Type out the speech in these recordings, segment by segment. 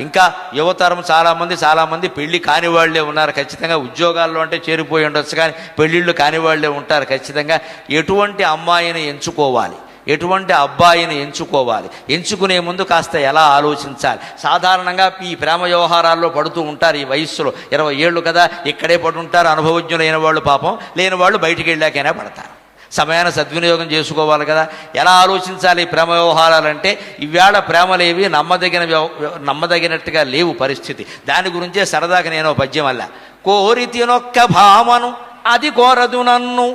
ఇంకా యువతరం చాలామంది పెళ్లి కాని వాళ్ళే ఉన్నారు ఖచ్చితంగా. ఉద్యోగాల్లో అంటే చేరిపోయి ఉండొచ్చు, కానీ పెళ్ళిళ్ళు కాని వాళ్ళే ఉంటారు ఖచ్చితంగా. ఎటువంటి అమ్మాయిని ఎంచుకోవాలి, ఎటువంటి అబ్బాయిని ఎంచుకోవాలి, ఎంచుకునే ముందు కాస్త ఎలా ఆలోచించాలి. సాధారణంగా ఈ ప్రేమ వ్యవహారాల్లో పడుతూ ఉంటారు ఈ వయస్సులో. 20 ఏళ్ళు కదా, ఇక్కడే పడుంటారు. అనుభవజ్ఞులైన వాళ్ళు పాపం, లేని వాళ్ళు బయటికి వెళ్ళాకైనా పడతారు. సమయాన్ని సద్వినియోగం చేసుకోవాలి కదా. ఎలా ఆలోచించాలి ప్రేమ వ్యవహారాలంటే, ఇవాళ ప్రేమలేవి నమ్మదగినట్టుగా లేవు పరిస్థితి. దాని గురించే సరదాగా నేను పద్యం వల్ల కోరి తినొక్క భామను అది కోరదు నన్ను,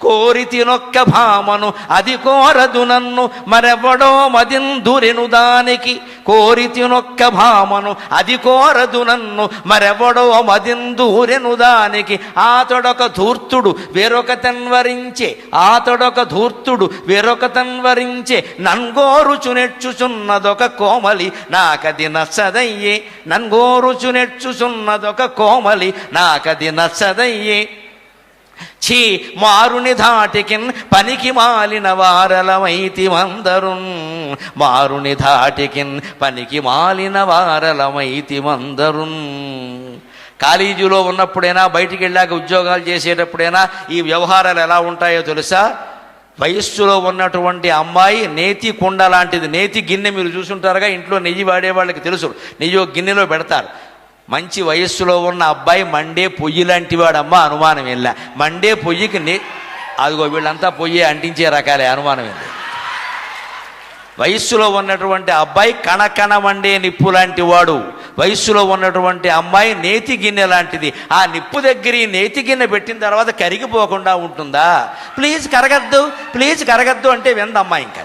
కోరి తినొక్క భామను అది కోరదు నన్ను, మరెవడో మదిందురెను దానికి. కోరి తినొక్క భామను అది కోరదు నన్ను, మరెవడో మదిందురెను దానికి. ఆతడొక ధూర్తుడు వేరొక తన్వరించే, ఆతడొక ధూర్తుడు వేరొక తన్వరించే. నన్గోరుచునెచ్చుచున్నదొక కోమలి నాకది నచ్చదయ్యే, నన్గోరుచునెచ్చుచున్నదొక కోమలి నాకది నచ్చదయ్యే. ఛీ మారుని ధాటికిన్ పనికి మాలిన వారలమైతిమందరున్, మారుని ధాటికిన్ పనికి మాలిన వారలమైతిమందరున్. కాలేజీలో ఉన్నప్పుడైనా, బయటికి వెళ్ళాక ఉద్యోగాలు చేసేటప్పుడైనా ఈ వ్యవహారాలు ఎలా ఉంటాయో తెలుసా? వయస్సులో ఉన్నటువంటి అమ్మాయి నేతి కుండ లాంటిది. నేతి గిన్నె మీరు చూసుంటారుగా, ఇంట్లో నెయ్యి వాడే వాళ్ళకి తెలుసు. నెయ్యి ఒక గిన్నెలో పెడతారు. మంచి వయస్సులో ఉన్న అబ్బాయి మండే పొయ్యి లాంటి వాడమ్మా, అనుమానం వెళ్ళా. మండే పొయ్యికి అదిగో వీళ్ళంతా పొయ్యి అంటించే రకాలే, అనుమానం వెళ్ళి. వయస్సులో ఉన్నటువంటి అబ్బాయి కణకణ మండే నిప్పు లాంటి వాడు, వయస్సులో ఉన్నటువంటి అమ్మాయి నేతి గిన్నె లాంటిది. ఆ నిప్పు దగ్గర ఈ నేతి గిన్నె పెట్టిన తర్వాత కరిగిపోకుండా ఉంటుందా? ప్లీజ్ కరగద్దు అంటే వింద అమ్మాయి. ఇంకా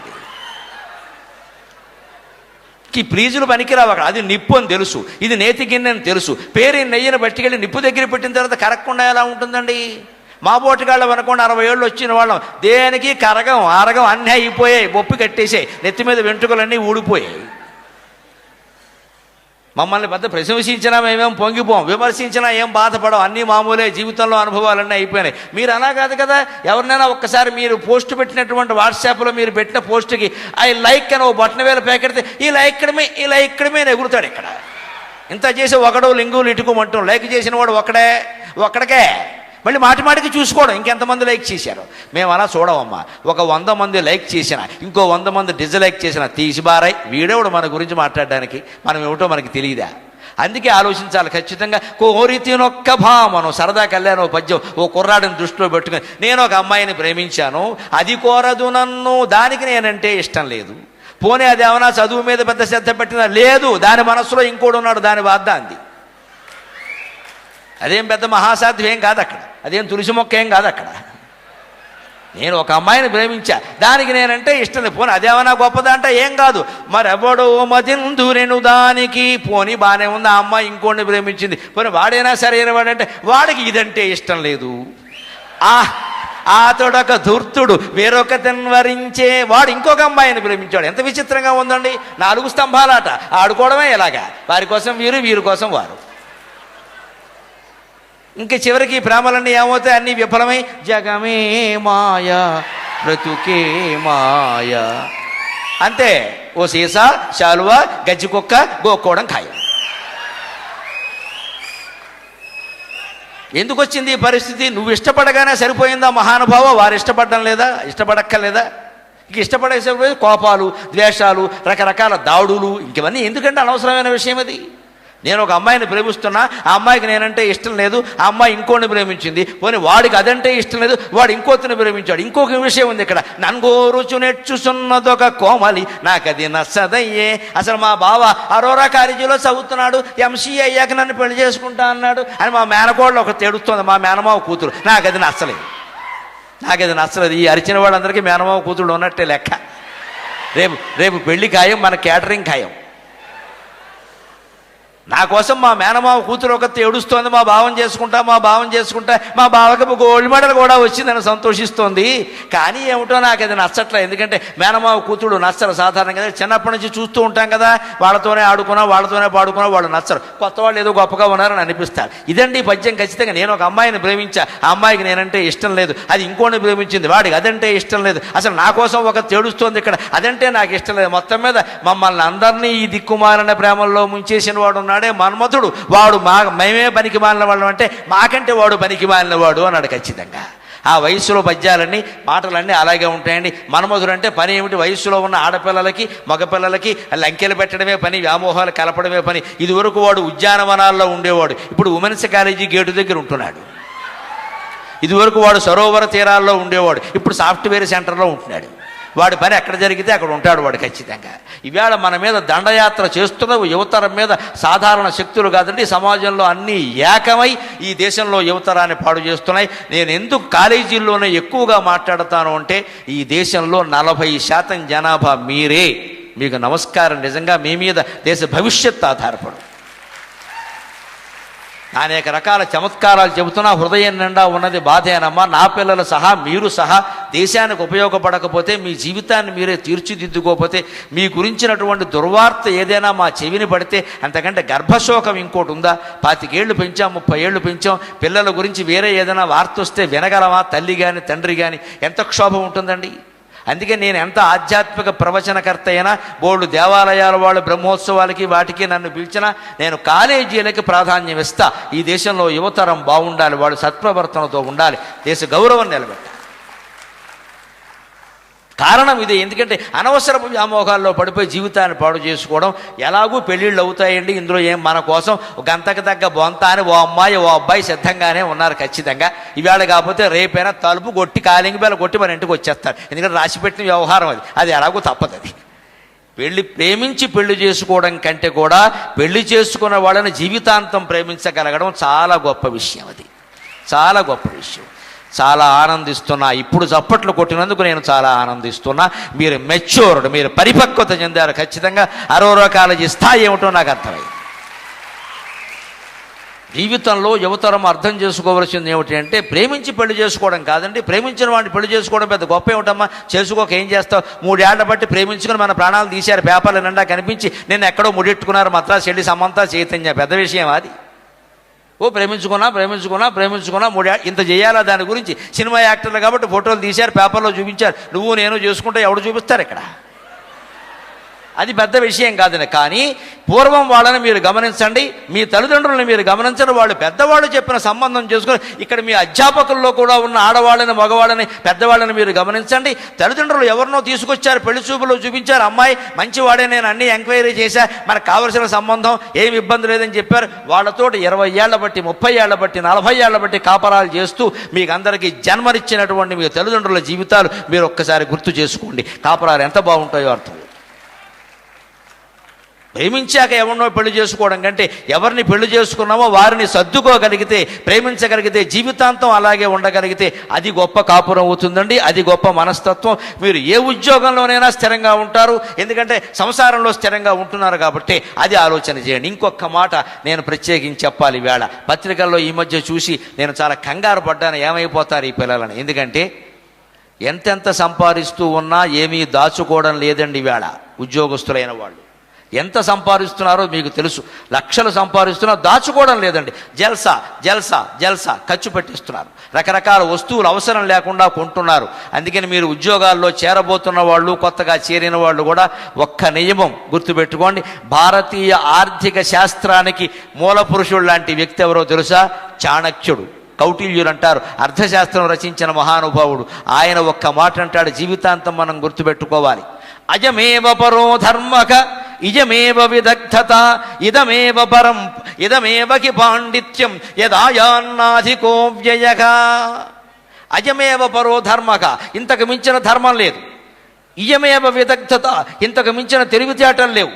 ఈ ప్లీజులు పనికిరావు అక్కడ. అది నిప్పు అని తెలుసు, ఇది నేతి గిన్నె అని తెలుసు. పేరు నెయ్యిని పట్టుకెళ్ళి నిప్పు దగ్గర పెట్టిన తర్వాత కరగకుండా ఎలా ఉంటుందండి? మా బోటుగాళ్ళం అనుకోండి, 60 ఏళ్ళు వచ్చిన వాళ్ళం, దేనికి కరగం ఆరగం అన్నీ అయిపోయాయి, బొప్పి కట్టేసాయి, నెత్తి మీద వెంట్రుకలన్నీ ఊడిపోయాయి. మమ్మల్ని పెద్ద ప్రశంసించినా మేమేం పొంగిపోం, విమర్శించినా ఏం బాధపడం, అన్నీ మామూలే. జీవితంలో అనుభవాలన్నీ అయిపోయినాయి. మీరు అలా కాదు కదా. ఎవరినైనా ఒక్కసారి మీరు పోస్ట్ పెట్టినటువంటి వాట్సాప్లో మీరు పెట్టిన పోస్ట్కి ఐ లైక్ అని ఓ బటన్ వేల ప్యాకెడితే ఇలా ఇక్కడమే ఎగురుతాడు. ఇక్కడ ఇంత చేసి ఒకడో లింగులు ఇటుకోమంటాం. లైక్ చేసిన వాడు ఒక్కడికే మళ్ళీ మాటికి చూసుకోవడం ఇంకెంతమంది లైక్ చేశారు. మేము అలా చూడవమ్మా. ఒక 100 మంది లైక్ చేసిన, ఇంకో 100 మంది డిజ్లైక్ చేసిన, తీసి బారాయి వీడేవాడు మన గురించి మాట్లాడడానికి, మనం ఏమిటో మనకి తెలియదా? అందుకే ఆలోచించాలి ఖచ్చితంగా. కోరి తినొక్క భామను, సరదా కళ్యాణ్ ఓ పద్యం, ఓ కుర్రాడిని దృష్టిలో పెట్టుకుని, నేను ఒక అమ్మాయిని ప్రేమించాను, అది కోరదు నన్ను, దానికి నేనంటే ఇష్టం లేదు. పోనీ అది ఏమన్నా చదువు మీద పెద్ద శ్రద్ధ పెట్టినా లేదు, దాని మనసులో ఇంకోడు ఉన్నాడు, దాని బాధ అంది. అదేం పెద్ద మహాసాధ్యం ఏం కాదు అక్కడ, అదేం తులసి మొక్క ఏం కాదు అక్కడ. నేను ఒక అమ్మాయిని ప్రేమించా, దానికి నేనంటే ఇష్టం లేదు. పోనీ అదేమన్నా గొప్పదా అంటే ఏం కాదు. మరెవడో మదిందురెను దానికి. పోనీ బాగానే ఉంది, ఆ అమ్మాయి ఇంకోడిని ప్రేమించింది, పోనీ వాడైనా సరైన వాడంటే వాడికి ఇదంటే ఇష్టం లేదు. ఆతడొక ధూర్తుడు వేరొక తన్వరించే. వాడు ఇంకొక అమ్మాయిని ప్రేమించాడు. ఎంత విచిత్రంగా ఉందండి. 4 స్తంభాలాట ఆడుకోవడమే ఎలాగా, వారి కోసం వీరు, వీరి కోసం వారు. ఇంక చివరికి ప్రేమలన్నీ ఏమవుతాయి? అన్నీ విఫలమై జగమే మాయా బ్రతుకే మాయా అంతే. ఓ సీసా, శాలువా, గజ్జి కుక్క గోక్కోవడం ఖాయం. ఎందుకు వచ్చింది ఈ పరిస్థితి? నువ్వు ఇష్టపడగానే సరిపోయిందా మహానుభావ? వారు ఇష్టపడడం లేదా? ఇష్టపడక్కర్లేదా? ఇంక ఇష్టపడేసే కోపాలు, ద్వేషాలు, రకరకాల దాడులు, ఇంకవన్నీ ఎందుకంటే అనవసరమైన విషయం అది. నేను ఒక అమ్మాయిని ప్రేమిస్తున్నా, ఆ అమ్మాయికి నేనంటే ఇష్టం లేదు, ఆ అమ్మాయి ఇంకోని ప్రేమించింది, పోనీ వాడికి అదంటే ఇష్టం లేదు, వాడు ఇంకోతిని ప్రేమించాడు. ఇంకొక విషయం ఉంది ఇక్కడ, నన్గోరుచునెచ్చుచున్నదొక కోమలి నాకది నచ్చదయ్యే. అసలు మా బావ అరోరా కాలేజీలో చదువుతున్నాడు, ఎంసీఏ అయ్యాక నన్ను పెళ్లి చేసుకుంటా అన్నాడు అని మా మేనకోళ్ళు ఒక తెడుస్తుంది, మా మేనమావ కూతురు. నాకది నచ్చలేదు. ఈ అరిచిన వాళ్ళందరికీ మేనమావ కూతురు ఉన్నట్టే లెక్క. రేపు పెళ్లి ఖాయం, మన క్యాటరింగ్ ఖాయం. నా కోసం మా మేనమావ కూతురు ఒకటి ఏడుస్తోంది, మా భావం చేసుకుంటా మా బావకి గోల్డ్ మెడల్ కూడా వచ్చిందని సంతోషిస్తోంది. కానీ ఏమిటో నాకు అది నచ్చట్లేదు. ఎందుకంటే మేనమావ కూతురు నచ్చరు సాధారణంగా. చిన్నప్పటి నుంచి చూస్తూ ఉంటాం కదా, వాళ్ళతోనే ఆడుకున్నా వాళ్ళతోనే పాడుకున్నా వాళ్ళు నచ్చరు. కొత్త వాళ్ళు ఏదో గొప్పగా ఉన్నారని అనిపిస్తారు. ఇదండి పద్యం. ఖచ్చితంగా నేను ఒక అమ్మాయిని ప్రేమించా, ఆ అమ్మాయికి నేనంటే ఇష్టం లేదు, అది ఇంకోని ప్రేమించింది, వాడికి అదంటే ఇష్టం లేదు, అసలు నా కోసం ఒక ఏడుస్తోంది ఇక్కడ, అదంటే నాకు ఇష్టం లేదు. మొత్తం మీద మమ్మల్ని అందరినీ ఈ దిక్కుమాలిన ప్రేమల్లో ముంచేసిన వాడు ఉన్నాడే మన్మథుడు, వాడు మేమే పనికి మాలిన వాళ్ళం అంటే మాకంటే వాడు పనికి మాలిన వాడు అన్నాడు. ఖచ్చితంగా ఆ వయస్సులో పద్యాలన్నీ మాటలన్నీ అలాగే ఉంటాయండి. మన్మథుడు అంటే పని ఏమిటి? వయస్సులో ఉన్న ఆడపిల్లలకి మగపిల్లలకి లంకెలు పెట్టడమే పని, వ్యామోహాలు కలపడమే పని. ఇదివరకు వాడు ఉద్యానవనాల్లో ఉండేవాడు, ఇప్పుడు ఉమెన్స్ కాలేజీ గేటు దగ్గర ఉంటున్నాడు. ఇదివరకు వాడు సరోవర తీరాల్లో ఉండేవాడు, ఇప్పుడు సాఫ్ట్వేర్ సెంటర్లో ఉంటున్నాడు. వాడి పని ఎక్కడ జరిగితే అక్కడ ఉంటాడు వాడు. ఖచ్చితంగా ఇవాళ మన మీద దండయాత్ర చేస్తున్న యువతరం మీద సాధారణ శక్తులు కాదండి, సమాజంలో అన్నీ ఏకమై ఈ దేశంలో యువతరాన్ని పాడు చేస్తున్నాయి. నేను ఎందుకు కాలేజీల్లోనే ఎక్కువగా మాట్లాడతాను అంటే, ఈ దేశంలో 40% జనాభా మీరే. మీకు నమస్కారం. నిజంగా మీ మీద దేశ భవిష్యత్తు ఆధారపడు. అనేక రకాల చమత్కారాలు చెబుతున్నా హృదయం నిండా ఉన్నది బాధేనమ్మా. నా పిల్లలు సహా మీరు సహా దేశానికి ఉపయోగపడకపోతే, మీ జీవితాన్ని మీరే తీర్చిదిద్దుకోకపోతే, మీ గురించినటువంటి దుర్వార్త ఏదైనా మా చెవిని పడితే అంతకంటే గర్భశోకం ఇంకోటి ఉందా? 25 ఏళ్ళు పెంచాం, 30 ఏళ్ళు పెంచాం, పిల్లల గురించి వేరే ఏదైనా వార్త వస్తే వినగలమా? తల్లి కానీ తండ్రి కానీ ఎంత క్షోభం ఉంటుందండి. అందుకే నేను ఎంత ఆధ్యాత్మిక ప్రవచనకర్త అయినా, బోర్డు దేవాలయాల వాళ్ళు బ్రహ్మోత్సవాలకి వాటికి నన్ను పిలిచినా నేను కాలేజీలకి ప్రాధాన్యం ఇస్తా. ఈ దేశంలో యువతరం బాగుండాలి, వాళ్ళు సత్ప్రవర్తనతో ఉండాలి, దేశ గౌరవం నిలబెట్టాలి. కారణం ఇదే. ఎందుకంటే అనవసరపు వ్యామోహాల్లో పడిపోయి జీవితాన్ని పాడు చేసుకోవడం. ఎలాగూ పెళ్ళిళ్ళు అవుతాయండి, ఇందులో ఏం మన కోసం గంతకు తగ్గ బొంత అని ఓ అమ్మాయి ఓ అబ్బాయి సిద్ధంగానే ఉన్నారు. ఖచ్చితంగా ఇవాళ కాకపోతే రేపైనా తలుపు కొట్టి కాలింగి బెల్ల కొట్టి మన ఇంటికి వచ్చేస్తారు. ఎందుకంటే రాసిపెట్టిన వ్యవహారం అది ఎలాగూ తప్పదు. అది ప్రేమించి పెళ్లి చేసుకోవడం కంటే కూడా పెళ్లి చేసుకున్న వాళ్ళని జీవితాంతం ప్రేమించగలగడం చాలా గొప్ప విషయం. అది చాలా గొప్ప విషయం. చాలా ఆనందిస్తున్నా. ఇప్పుడు చప్పట్లు కొట్టినందుకు నేను చాలా ఆనందిస్తున్నా. మీరు మెచ్యూర్డ్, మీరు పరిపక్వత చెందారు. ఖచ్చితంగా 60 కాలేజీ స్థాయి ఏమిటో నాకు అర్థమైంది. జీవితంలో యువతరం అర్థం చేసుకోవలసింది ఏమిటి అంటే, ప్రేమించి పెళ్లి చేసుకోవడం కాదండి. ప్రేమించిన వాడిని పెళ్లి చేసుకోవడం పెద్ద గొప్ప ఏమిటమ్మా? చేసుకోక ఏం చేస్తావు? 3 ఏళ్ల బట్టి ప్రేమించుకుని మన ప్రాణాలు తీశారు, పేపర్ల నిండా కనిపించి నిన్న ఎక్కడో ముడెట్టుకున్నారు మద్రాసు వెళ్ళి సమంత చైతన్య. పెద్ద విషయం అది. ప్రేమించుకున్నా 3 ఇంత చేయాలా? దాని గురించి సినిమా యాక్టర్లు కాబట్టి ఫోటోలు తీశారు, పేపర్లో చూపించారు. నువ్వు నేను చేసుకుంటే ఎవడు చూపిస్తారు ఇక్కడ? అది పెద్ద విషయం కాదని. కానీ పూర్వం వాళ్ళని మీరు గమనించండి, మీ తల్లిదండ్రులను మీరు గమనించండి. వాళ్ళు పెద్దవాళ్ళు చెప్పిన సంబంధం చేసుకుని, ఇక్కడ మీ అధ్యాపకుల్లో కూడా ఉన్న ఆడవాళ్ళని మగవాళ్ళని పెద్దవాళ్ళని మీరు గమనించండి. తల్లిదండ్రులు ఎవరినో తీసుకొచ్చారు, పెళ్లి చూపులో చూపించారు, అమ్మాయి మంచివాడే, నేను అన్ని ఎంక్వైరీ చేశా, మనకు కావలసిన సంబంధం, ఏమి ఇబ్బంది లేదని చెప్పారు. వాళ్ళతో 20 ఏళ్ల బట్టి 30 ఏళ్ల బట్టి 40 ఏళ్ల బట్టి కాపరాలు చేస్తూ మీకు అందరికీ జన్మనిచ్చినటువంటి మీ తల్లిదండ్రుల జీవితాలు మీరు ఒక్కసారి గుర్తు చేసుకోండి. కాపరాలు ఎంత బాగుంటాయో అర్థం. ప్రేమించాక ఎవరినో పెళ్లి చేసుకోవడం కంటే ఎవరిని పెళ్లి చేసుకున్నామో వారిని సర్దుకోగలిగితే, ప్రేమించగలిగితే, జీవితాంతం అలాగే ఉండగలిగితే అది గొప్ప కాపురం అవుతుందండి. అది గొప్ప మనస్తత్వం. మీరు ఏ ఉద్యోగంలోనైనా స్థిరంగా ఉంటారు, ఎందుకంటే సంసారంలో స్థిరంగా ఉంటున్నారు కాబట్టి అది ఆలోచన చేయండి. ఇంకొక మాట నేను ప్రత్యేకించి చెప్పాలి. వేళ పత్రికల్లో ఈ మధ్య చూసి నేను చాలా కంగారు పడ్డాను, ఏమైపోతారు ఈ పిల్లలని. ఎందుకంటే ఎంతెంత సంపాదిస్తూ ఉన్నా ఏమీ దాచుకోవడం లేదండి. వేళ ఉద్యోగస్తులైన వాళ్ళు ఎంత సంపాదిస్తున్నారో మీకు తెలుసు. లక్షలు సంపాదిస్తున్నారు, దాచుకోవడం లేదండి. జల్సా జల్సా జల్సా ఖర్చు పెట్టిస్తున్నారు. రకరకాల వస్తువులు అవసరం లేకుండా కొంటున్నారు. అందుకని మీరు ఉద్యోగాల్లో చేరబోతున్న వాళ్ళు, కొత్తగా చేరిన వాళ్ళు కూడా ఒక్క నియమం గుర్తుపెట్టుకోండి. భారతీయ ఆర్థిక శాస్త్రానికి మూల పురుషుడు లాంటి వ్యక్తి ఎవరో తెలుసా? చాణక్యుడు. కౌటిల్యులు అంటారు, అర్థశాస్త్రం రచించిన మహానుభావుడు. ఆయన ఒక్క మాట అంటాడు, జీవితాంతం మనం గుర్తుపెట్టుకోవాలి. అజమేవ పరో ధర్మక ఇజమేవ విదగ్ధత ఇదమేవ పరం ఇదమేవకి పాండిత్యం యదాయాన్నాధికో వ్యయః. అజమేవ పరో ధర్మక, ఇంతకు మించిన ధర్మం లేదు. ఇయమేవ విదగ్ధత, ఇంతకు మించిన తెలివితేటలు లేవు.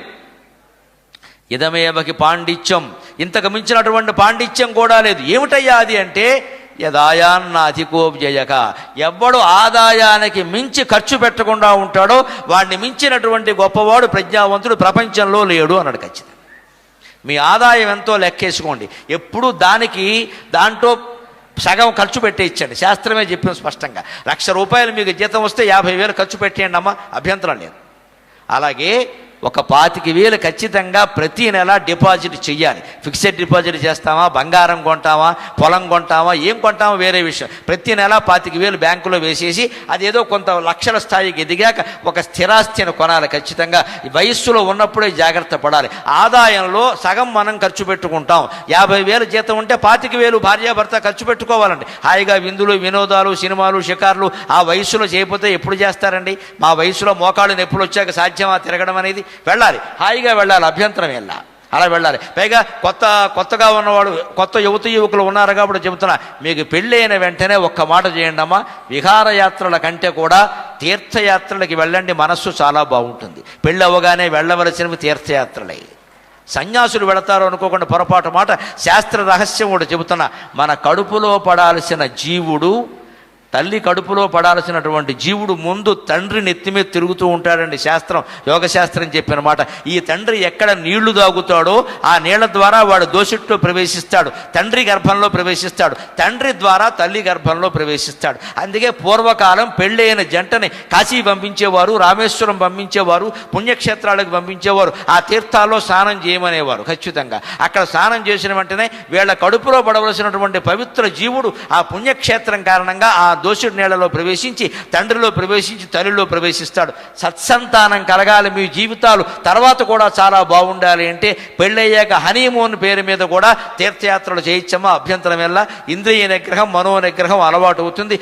ఇదమేవకి పాండిత్యం, ఇంతకు మించినటువంటి పాండిత్యం కూడా లేదు. ఏమిటయ్యా అది అంటే, యదాయాన్నాధికో వ్యయః. ఎవ్వడు ఆదాయానికి మించి ఖర్చు పెట్టకుండా ఉంటాడో వాడిని మించినటువంటి గొప్పవాడు, ప్రజ్ఞావంతుడు ప్రపంచంలో లేడు అన్నాడు. ఖచ్చితంగా మీ ఆదాయం ఎంతో లెక్కేసుకోండి. ఎప్పుడు దాంట్లో సగం ఖర్చు పెట్టేయించండి. శాస్త్రమే చెప్పాం స్పష్టంగా. 1,00,000 రూపాయలు మీకు జీతం వస్తే 50,000 ఖర్చు పెట్టేయండి అమ్మా, అభ్యంతరం లేదు. అలాగే ఒక 25,000 ఖచ్చితంగా ప్రతి నెల డిపాజిట్ చెయ్యాలి. ఫిక్స్డ్ డిపాజిట్ చేస్తామా, బంగారం కొంటామా, పొలం కొంటామా, ఏం కొంటామా వేరే విషయం. ప్రతి నెల 25,000 బ్యాంకులో వేసేసి అదేదో కొంత లక్షల స్థాయికి ఎదిగాక ఒక స్థిరాస్తిని కొనాలి. ఖచ్చితంగా వయస్సులో ఉన్నప్పుడే జాగ్రత్త పడాలి. ఆదాయంలో సగం మనం ఖర్చు పెట్టుకుంటాం. 50,000 జీతం ఉంటే 25,000 భార్యాభర్త ఖర్చు పెట్టుకోవాలండి. హాయిగా విందులు, వినోదాలు, సినిమాలు, షికార్లు ఆ వయస్సులో చేయకపోతే ఎప్పుడు చేస్తారండి? మా వయసులో మోకాళ్ళు నొప్పులు వచ్చాక సాధ్యమా తిరగడం అనేది? వెళ్ళాలి, హాయిగా వెళ్ళాలి, అభ్యంతరం వెళ్ళా అలా వెళ్ళాలి. పైగా కొత్తగా ఉన్నవాడు, కొత్త యువకులు ఉన్నారు కాబట్టి చెబుతున్నా, మీకు పెళ్ళి అయిన వెంటనే ఒక్క మాట చేయండి అమ్మా, విహారయాత్రల కంటే కూడా తీర్థయాత్రలకి వెళ్ళండి, మనస్సు చాలా బాగుంటుంది. పెళ్ళి అవ్వగానే వెళ్ళవలసినవి తీర్థయాత్రలే. సన్యాసులు వెళతారు అనుకోకుండా పొరపాటు మాట. శాస్త్ర రహస్యం కూడా చెబుతున్నా, మన కడుపులో పడాల్సిన జీవుడు, తల్లి కడుపులో పడాల్సినటువంటి జీవుడు ముందు తండ్రి నెత్తి మీద తిరుగుతూ ఉంటాడండి. యోగశాస్త్రం చెప్పిన మాట. ఈ తండ్రి ఎక్కడ నీళ్లు తాగుతాడో ఆ నీళ్ల ద్వారా వాడు దోషిట్లో ప్రవేశిస్తాడు, తండ్రి గర్భంలో ప్రవేశిస్తాడు, తండ్రి ద్వారా తల్లి గర్భంలో ప్రవేశిస్తాడు. అందుకే పూర్వకాలం పెళ్ళైన జంటని కాశీ పంపించేవారు, రామేశ్వరం పంపించేవారు, పుణ్యక్షేత్రాలకు పంపించేవారు. ఆ తీర్థాల్లో స్నానం చేయమనేవారు. ఖచ్చితంగా అక్కడ స్నానం చేసిన వెంటనే వీళ్ళ కడుపులో పడవలసినటువంటి పవిత్ర జీవుడు ఆ పుణ్యక్షేత్రం కారణంగా ఆ దోషుడి నీళ్లలో ప్రవేశించి తండ్రిలో ప్రవేశించి తల్లిలో ప్రవేశిస్తాడు. సత్సంతానం కలగాలి, మీ జీవితాలు తర్వాత కూడా చాలా బాగుండాలి అంటే పెళ్ళయ్యాక హనీమూన్ పేరు మీద కూడా తీర్థయాత్రలు చేయించమ్మా, అభ్యంతరం వల్ల ఇంద్రియ నిగ్రహం, మనో నిగ్రహం అలవాటు అవుతుంది.